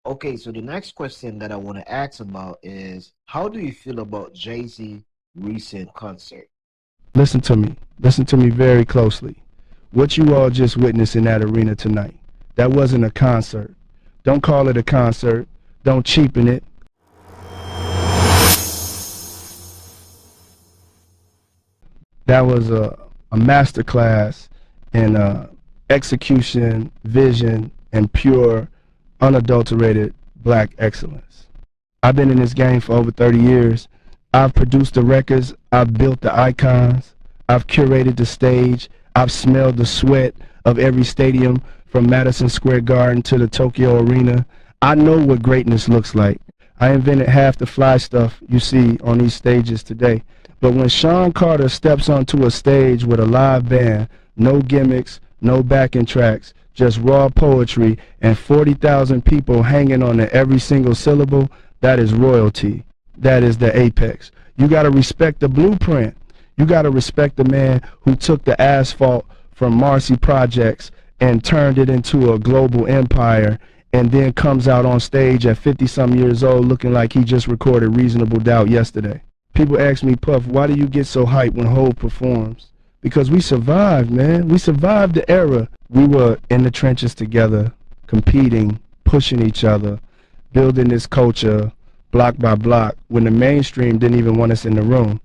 Okay, so the next question that I want to ask about is how do you feel about Jay-Z recent concert? Listen to me. Listen to me very closely. What you all just witnessed in that arena tonight, that wasn't a concert. Don't call it a concert. Don't cheapen it. That was a master class in execution, vision, and pure, unadulterated black excellence. I've been in this game for over 30 years. I've produced the records, I've built the icons, I've curated the stage, I've smelled the sweat of every stadium from Madison Square Garden to the Tokyo Arena. I know what greatness looks like. I invented half the fly stuff you see on these stages today. But when Sean Carter steps onto a stage with a live band, no gimmicks, no backing tracks, just raw poetry and 40,000 people hanging on to every single syllable, that is royalty. That is the apex. You got to respect the blueprint. You got to respect the man who took the asphalt from Marcy Projects and turned it into a global empire and then comes out on stage at 50-some years old looking like he just recorded Reasonable Doubt yesterday. People ask me, Puff, why do you get so hyped when Hov performs? Because we survived, man. We survived the era. We were in the trenches together, competing, pushing each other, building this culture block by block when the mainstream didn't even want us in the room.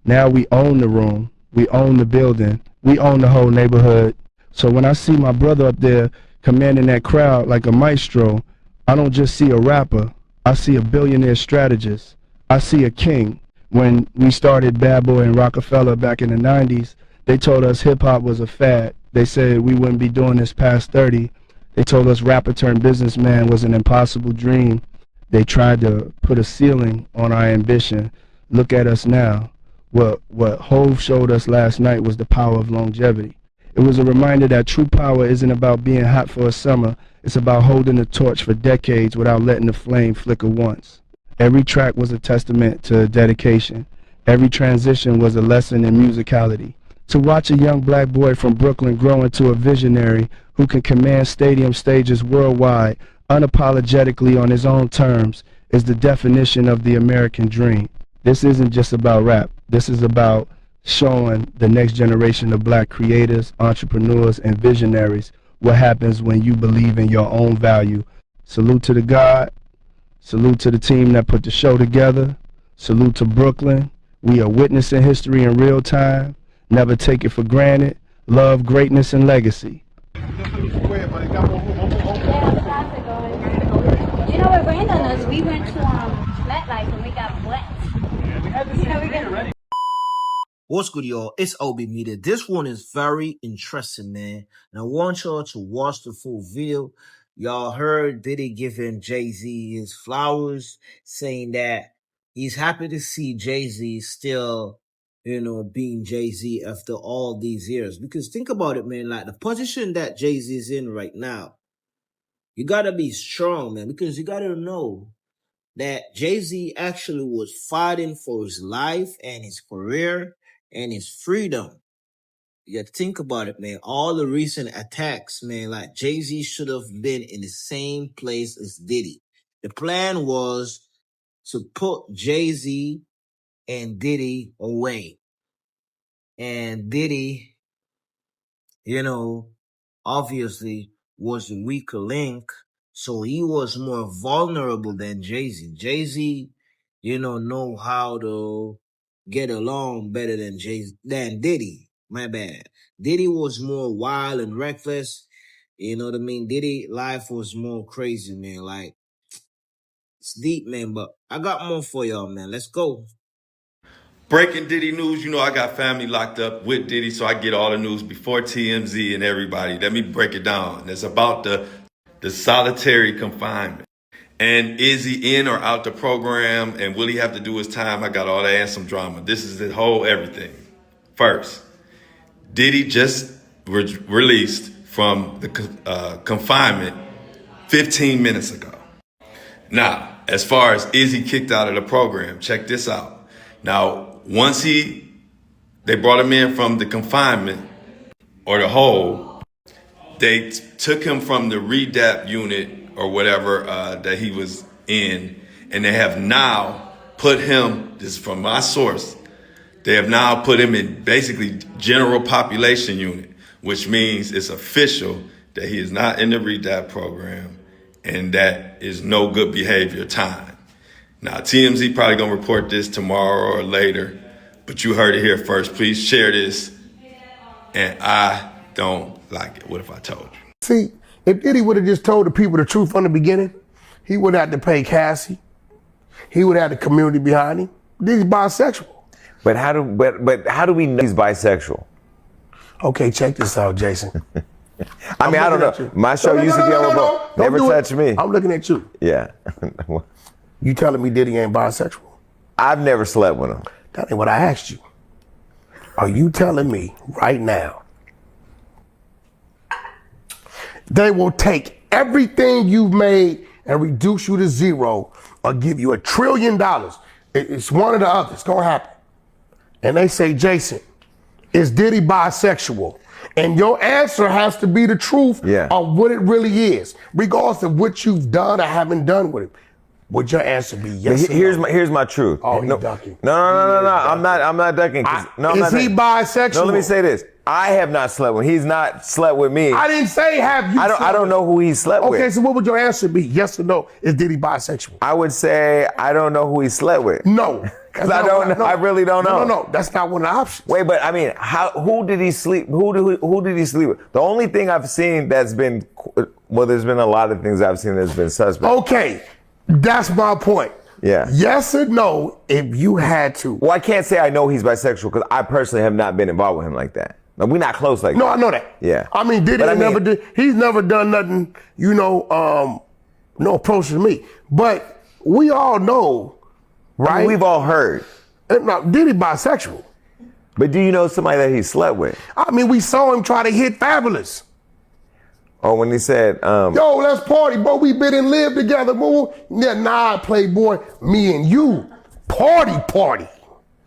Now we own the room. We own the building. We own the whole neighborhood. So when I see my brother up there commanding that crowd like a maestro, I don't just see a rapper. I see a billionaire strategist. I see a king. When we started Bad Boy and Rockefeller back in the 90s, they told us hip-hop was a fad. They said we wouldn't be doing this past 30. They told us rapper turned businessman was an impossible dream. They tried to put a ceiling on our ambition. Look at us now. What Hov showed us last night was the power of longevity. It was a reminder that true power isn't about being hot for a summer. It's about holding the torch for decades without letting the flame flicker once. Every track was a testament to dedication. Every transition was a lesson in musicality. To watch a young black boy from Brooklyn grow into a visionary who can command stadium stages worldwide unapologetically on his own terms is the definition of the American dream. This isn't just about rap. This is about showing the next generation of black creators, entrepreneurs, and visionaries what happens when you believe in your own value. Salute to the God. Salute to the team that put the show together. Salute to Brooklyn. We are witnessing history in real time. Never take it for granted. Love, greatness, and legacy. You know what rained on us? We went to Flat Life and we got wet. What's good, y'all? It's OB Media. This one is very interesting, man. And I want y'all to watch the full video. Y'all heard Diddy giving Jay-Z his flowers, saying that he's happy to see Jay-Z still, being Jay-Z after all these years. Because think about it, man, like the position that Jay-Z is in right now, you gotta be strong, man, because you gotta know that Jay-Z actually was fighting for his life and his career and his freedom. You got to think about it, man. All the recent attacks, man, like Jay-Z should have been in the same place as Diddy. The plan was to put Jay-Z and Diddy away. And Diddy, obviously was the weaker link. So he was more vulnerable than Jay-Z. Jay-Z, know how to get along better than Diddy. My bad. Diddy was more wild and reckless. You know what I mean? Diddy life was more crazy, man. Like, it's deep, man. But I got more for y'all, man. Let's go. Breaking Diddy news, I got family locked up with Diddy, so I get all the news before TMZ and everybody. Let me break it down. It's about the solitary confinement. And is he in or out the program? And will he have to do his time? I got all that and some drama. This is the whole everything. First, Diddy just released from the confinement 15 minutes ago. Now, as far as is he kicked out of the program, check this out. Now, once they brought him in from the confinement or the hold, they took him from the REDAP unit or whatever that he was in, and they have now put him, this is from my source, they have now put him in basically general population unit, which means it's official that he is not in the REDAP program, and that is no good behavior time. Now, TMZ probably gonna report this tomorrow or later, but you heard it here first. Please share this. And I don't like it. What if I told you? See, if Diddy would have just told the people the truth from the beginning, he would have to pay Cassie. He would have the community behind him. Diddy's bisexual. But how do we know he's bisexual? Okay, check this out, Jason. I mean, I don't know. My show used to be on remote. Never touch me. I'm looking at you. Yeah. You telling me Diddy ain't bisexual? I've never slept with him. That ain't what I asked you. Are you telling me right now they will take everything you've made and reduce you to zero or give you $1 trillion? It's one or the other. It's going to happen. And they say, Jason, is Diddy bisexual? And your answer has to be the truth of what it really is, regardless of what you've done or haven't done with him. Would your answer be yes? Here's my truth. Oh, he's ducking. No. I'm not ducking. Is he bisexual? No, let me say this. I have not slept with him. He's not slept with me. I didn't say have you. I don't know who he slept with. Okay, so what would your answer be? Yes or no? Is Diddy bisexual? I would say I don't know who he slept with. No. Because I don't know. I really don't know. No. That's not one of the options. Wait, but I mean, who did he sleep? Who did he sleep with? The only thing I've seen that's been, well, there's been a lot of things I've seen that's been suspect. Okay, that's my point. Yeah. Yes or no, if you had to. Well, I can't say I know he's bisexual because I personally have not been involved with him like that. Like, we're not close like that. No, I know that. Yeah. I mean, Diddy he's never done nothing, no approach to me. But we all know, right? I mean, we've all heard. Now, Diddy bisexual. But do you know somebody that he slept with? I mean, we saw him try to hit Fabulous. Oh, when he said, yo, let's party, bro. We been and lived together, boo. Yeah, nah, Playboy, me and you. Party.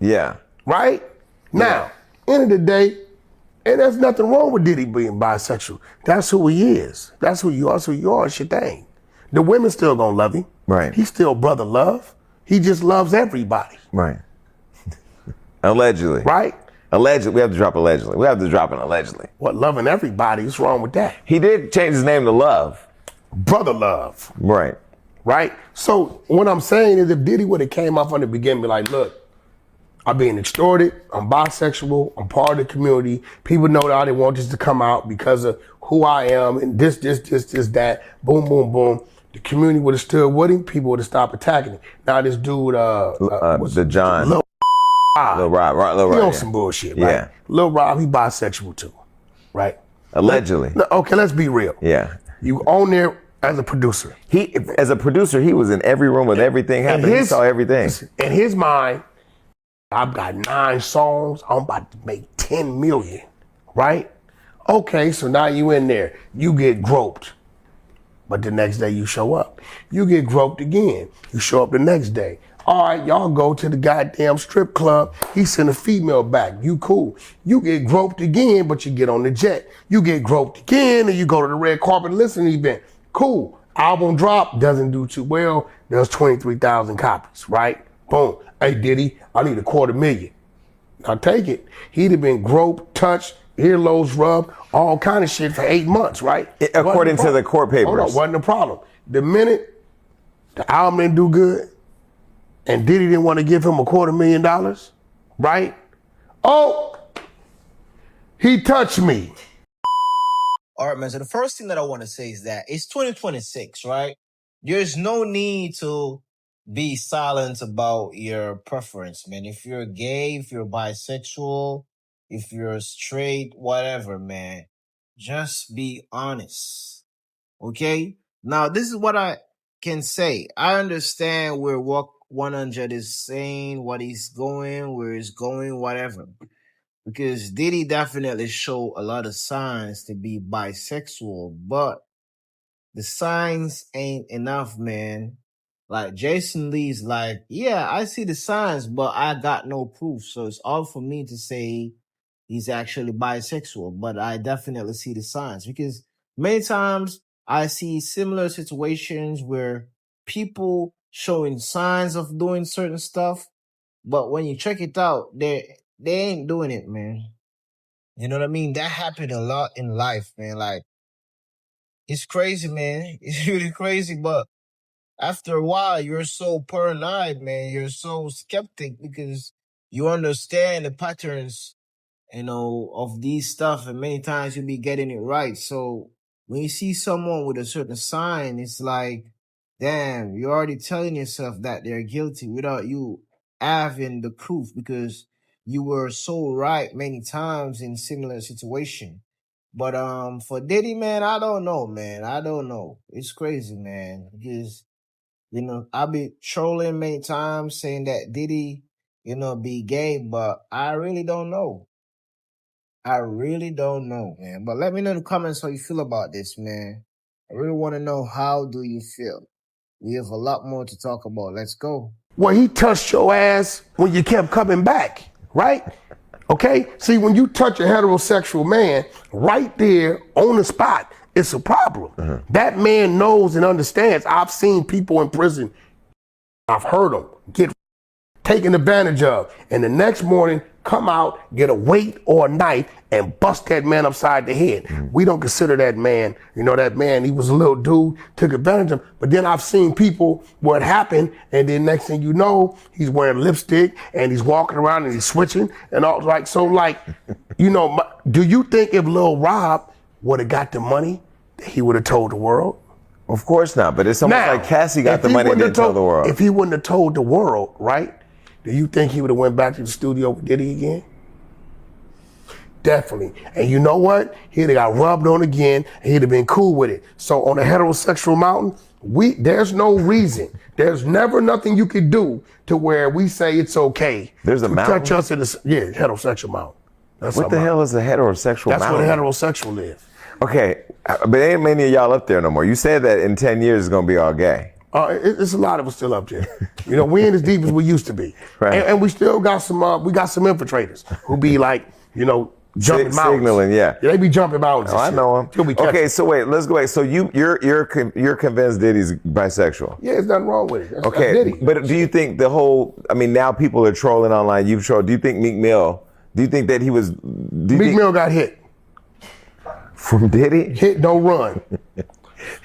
Yeah. Right? Now, end of the day, and there's nothing wrong with Diddy being bisexual. That's who he is. That's who you are. That's who you are. It's your thing. The women still gonna love him. Right. He's still brother love. He just loves everybody. Right. Allegedly. Right? Allegedly. We have to drop allegedly. We have to drop an allegedly. What, loving everybody? What's wrong with that? He did change his name to Love. Brother love. Right. Right? So what I'm saying is if Diddy would have came out from the beginning and be like, look, I'm being extorted, I'm bisexual, I'm part of the community. People know that I didn't want this to come out because of who I am and this, that, boom, boom, boom. The community would have stood with him, people would have stopped attacking him. Now this dude, the John. Lil Rob. He on some bullshit, right? Yeah. Lil Rob, he bisexual too, right? Allegedly. Okay, let's be real. Yeah. You on there as a producer. As a producer, he was in every room with everything happening. He saw everything. In his mind, I've got 9 songs. I'm about to make 10 million, right? Okay, so now you in there. You get groped. But the next day you show up. You get groped again. You show up the next day. All right, y'all go to the goddamn strip club. He sent a female back. You cool. You get groped again, but you get on the jet. You get groped again, and you go to the red carpet listening event. Cool. Album drop, doesn't do too well. There's 23,000 copies, right? Boom. Hey, Diddy, I need $250,000. Now take it. He'd have been groped, touched, earlobes rubbed, all kind of shit for 8 months, right? According to the court papers. Hold on, wasn't a problem. The minute the album didn't do good, and Diddy didn't want to give him $250,000, right? Oh, he touched me. All right, man. So the first thing that I want to say is that it's 2026, right? There's no need to be silent about your preference, man. If you're gay, if you're bisexual, if you're straight, whatever, man, just be honest. Okay? Now, this is what I can say. I understand where Walk 100 is saying, what he's going, where he's going, whatever. Because Diddy definitely showed a lot of signs to be bisexual, but the signs ain't enough, man. Like Jason Lee's like, yeah, I see the signs, but I got no proof. So it's all for me to say he's actually bisexual, but I definitely see the signs because Many times I see similar situations where people showing signs of doing certain stuff, but when you check it out, they ain't doing it, man. You know what I mean? That happened a lot in life, man. Like, it's crazy, man. It's really crazy, but after a while, you're so paranoid, man. You're so skeptic because you understand the patterns, of these stuff, and many times you'll be getting it right. So when you see someone with a certain sign, it's like, damn, you're already telling yourself that they're guilty without you having the proof because you were so right many times in similar situation. But for Diddy, man, I don't know, man. I don't know. It's crazy, man. Because I'll be trolling many times saying that Diddy, be gay, but I really don't know. I really don't know, man. But let me know in the comments how you feel about this, man. I really want to know, how do you feel? We have a lot more to talk about. Let's go. Well, he touched your ass when you kept coming back, right? Okay? See, when you touch a heterosexual man right there on the spot, it's a problem. That man knows and understands. I've seen people in prison, I've heard them get taken advantage of, and the next morning come out, get a weight or a knife, and bust that man upside the head. We don't consider that man, that man, he was a little dude, took advantage of him. But then I've seen people where it happened, and then next thing you know, he's wearing lipstick, and he's walking around, and he's switching, and all do you think if Lil Rob would have got the money, he would have told the world? Of course not, but it's almost Now, like Cassie got if the he money and wouldn't didn't have tell the world. If he wouldn't have told the world, right? Do you think he would have went back to the studio with Diddy again? Definitely. And you know what? He'd have got rubbed on again, and he'd have been cool with it. So on a heterosexual mountain, there's no reason. There's never nothing you could do to where we say it's okay. There's a to mountain? touch us in heterosexual mountain. That's What the hell is a heterosexual That's mountain? where the heterosexual is. Okay, but ain't many of y'all up there no more. You said that in 10 years it's gonna be all gay. It's a lot of us still up there. We ain't as deep as we used to be. Right. And we still got some infiltrators who be like, jumping mountains. Signaling, yeah. They be jumping mountains. Oh, I know him. Okay, so wait, let's go back. So you're convinced Diddy's bisexual? Yeah, there's nothing wrong with it. That's Okay, Diddy. but do you think now people are trolling online, you've trolled, do you think Meek Mill, do you think that he was... Meek Mill got hit. From Diddy? Hit, no run.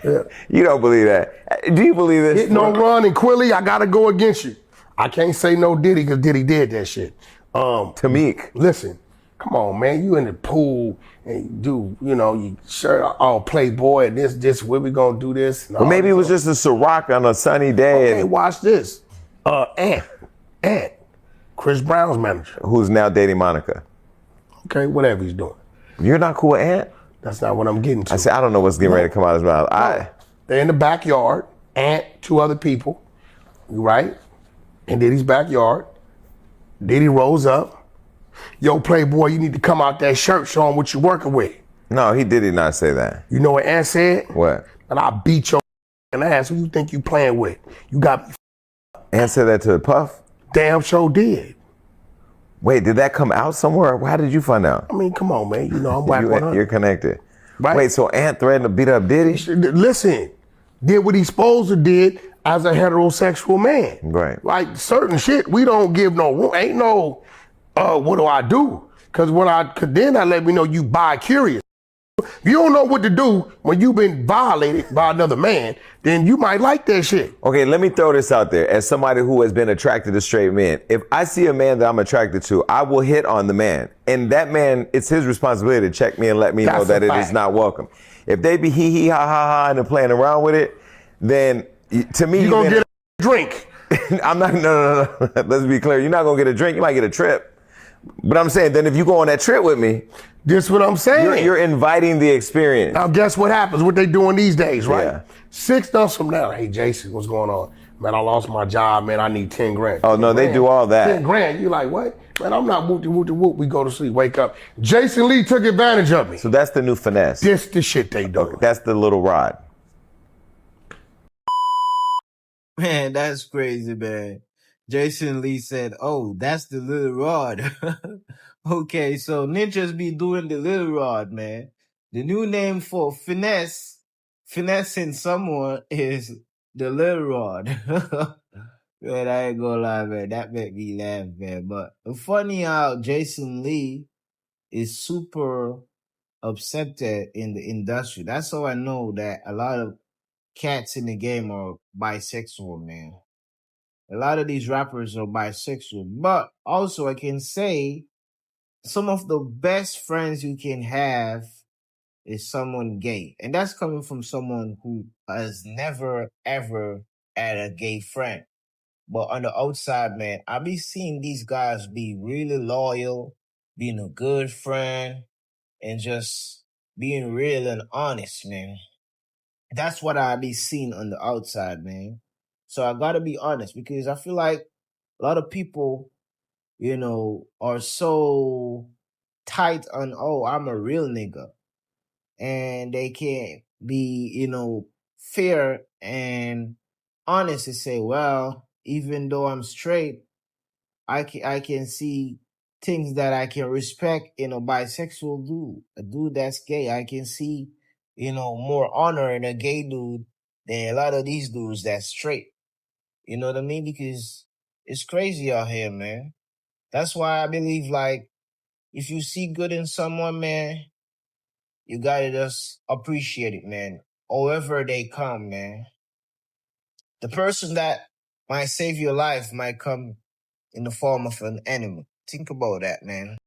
Yeah. You don't believe that. Do you believe this? Hit, no run, and Quilly, I gotta go against you. I can't say no Diddy because Diddy did that shit. To Meek. Listen, come on, man. You in the pool and you shirt all Playboy and this, where we gonna do this? Well, maybe it was just a Ciroc on a sunny day. Okay, watch this. Ant, Chris Brown's manager. Who's now dating Monica. Okay, whatever he's doing. You're not cool with Ant? That's not what I'm getting to. I said, I don't know what's getting ready to come out of his mouth. They're in the backyard, Ant, two other people, right? In Diddy's backyard. Diddy rolls up. Yo, Playboy, you need to come out that shirt, show him what you're working with. No, he did not say that. You know what Ant said? What? And I'll beat your ass. Who you think you playing with? You got me. Ant said that to Puff? Damn sure did. Wait, did that come out somewhere? How did you find out? I mean, come on, man. I'm whack 100. You're connected. Right? Wait, so Ant threatened to beat up Diddy? Listen, did what he's supposed to did as a heterosexual man. Right. Like certain shit, we don't give no room. Ain't no, what do I do? Because then I let me know you bi-curious. If you don't know what to do when you've been violated by another man, then you might like that shit. Okay, let me throw this out there. As somebody who has been attracted to straight men, if I see a man that I'm attracted to, I will hit on the man. And that man, it's his responsibility to check me and let me know that it is not welcome. If they be hee ha ha ha and they're playing around with it, then to me, you're going to get a drink. I'm not, no. Let's be clear. You're not going to get a drink. You might get a trip. But I'm saying, then if you go on that trip with me, this what I'm saying. You're inviting the experience. Now, guess what happens? What they doing these days, right? Yeah. 6 months from now, hey, Jason, what's going on? Man, I lost my job, man. I need 10 grand. Oh, no, they do all that. 10 grand. You like, what? Man, I'm not whoop-de-whoop-de-whoop. We go to sleep, wake up. Jason Lee took advantage of me. So that's the new finesse. This the shit they do. Okay, that's the little rod. Man, that's crazy, man. Jason Lee said, oh, that's the little rod. Okay, so ninjas be doing the little rod, man. The new name for finessing someone is the little rod. Man, I ain't gonna lie, man. That made me laugh, man. But it's funny how Jason Lee is super accepted in the industry. That's how I know that a lot of cats in the game are bisexual, man. A lot of these rappers are bisexual. But also I can say some of the best friends you can have is someone gay. And that's coming from someone who has never ever had a gay friend. But on the outside, man, I be seeing these guys be really loyal, being a good friend, and just being real and honest, man. That's what I be seeing on the outside, man. So I gotta be honest because I feel like a lot of people, are so tight on, oh, I'm a real nigga. And they can't be, fair and honest to say, well, even though I'm straight, I can see things that I can respect in a bisexual dude, a dude that's gay. I can see, more honor in a gay dude than a lot of these dudes that's straight. You know what I mean? Because it's crazy out here, man. That's why I believe, like, if you see good in someone, man, you gotta just appreciate it, man. However they come, man. The person that might save your life might come in the form of an enemy. Think about that, man.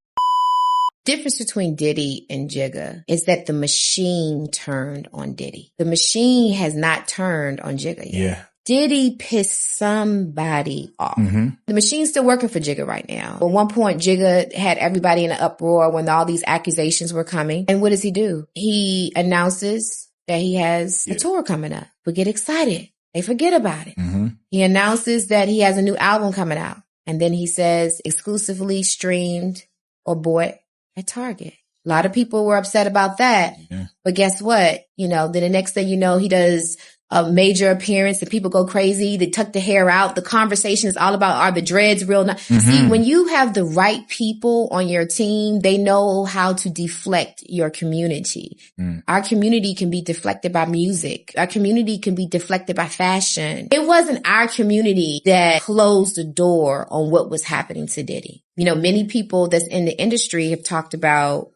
Difference between Diddy and Jigga is that the machine turned on Diddy. The machine has not turned on Jigga yet. Yeah. Diddy pissed somebody off. Mm-hmm. The machine's still working for Jigga right now. At one point, Jigga had everybody in an uproar when all these accusations were coming. And what does he do? He announces that he has a tour coming up. We get excited. They forget about it. Mm-hmm. He announces that he has a new album coming out. And then he says exclusively streamed or bought at Target. A lot of people were upset about that. Yeah. But guess what? Then the next thing you know, he does a major appearance. The people go crazy. They tuck the hair out. The conversation is all about, are the dreads real? Mm-hmm. See, when you have the right people on your team, they know how to deflect your community. Mm. Our community can be deflected by music. Our community can be deflected by fashion. It wasn't our community that closed the door on what was happening to Diddy. Many people that's in the industry have talked about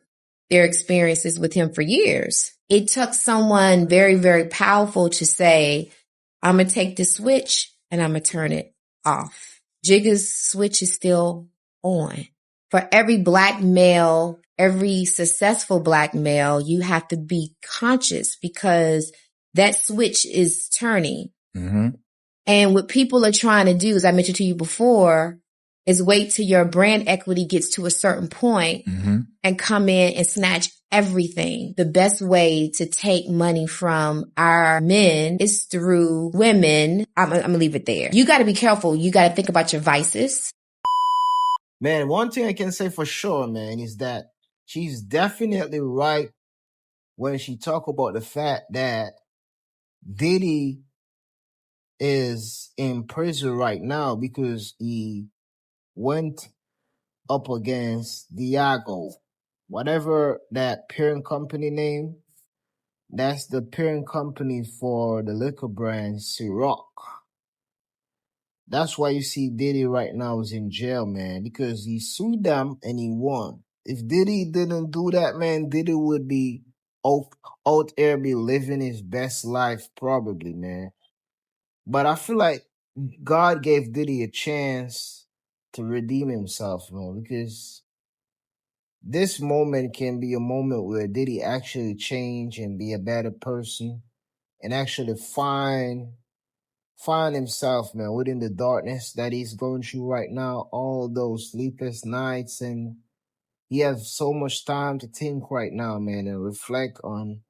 their experiences with him for years. It took someone very, very powerful to say, I'm going to take the switch and I'm going to turn it off. Jigga's switch is still on. For every black male, every successful black male, you have to be conscious because that switch is turning. Mm-hmm. And what people are trying to do, as I mentioned to you before, is wait till your brand equity gets to a certain point and come in and snatch everything. The best way to take money from our men is through women. I'm going to leave it there. You got to be careful. You got to think about your vices. Man, one thing I can say for sure, man, is that she's definitely right when she talk about the fact that Diddy is in prison right now because he went up against Diageo. Whatever that parent company name, that's the parent company for the liquor brand Ciroc. That's why you see Diddy right now is in jail, man, because he sued them and he won. If Diddy didn't do that, man, Diddy would be out there, be living his best life probably, man. But I feel like God gave Diddy a chance to redeem himself, man, because this moment can be a moment where Diddy actually change and be a better person and actually find himself, man, within the darkness that he's going through right now, all those sleepless nights, and he has so much time to think right now, man, and reflect on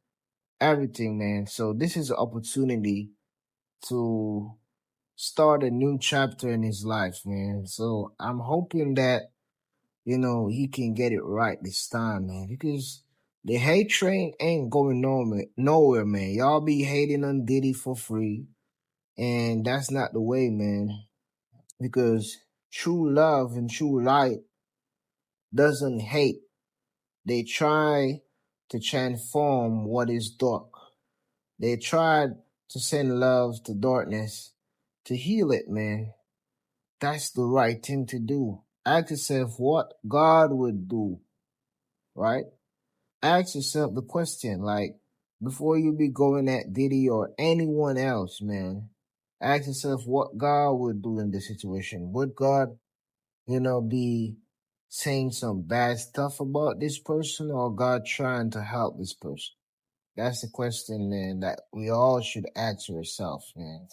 everything, man. So this is an opportunity to start a new chapter in his life, man. So I'm hoping that, he can get it right this time, man, because the hate train ain't going nowhere, man. Y'all be hating on Diddy for free, and that's not the way, man, because true love and true light doesn't hate. They try to transform what is dark. They tried to send love to darkness to heal it, man. That's the right thing to do. Ask yourself what God would do, right? Ask yourself the question, like, before you be going at Diddy or anyone else, man, ask yourself what God would do in this situation. Would God, be saying some bad stuff about this person, or God trying to help this person? That's the question, man, that we all should ask ourselves, man.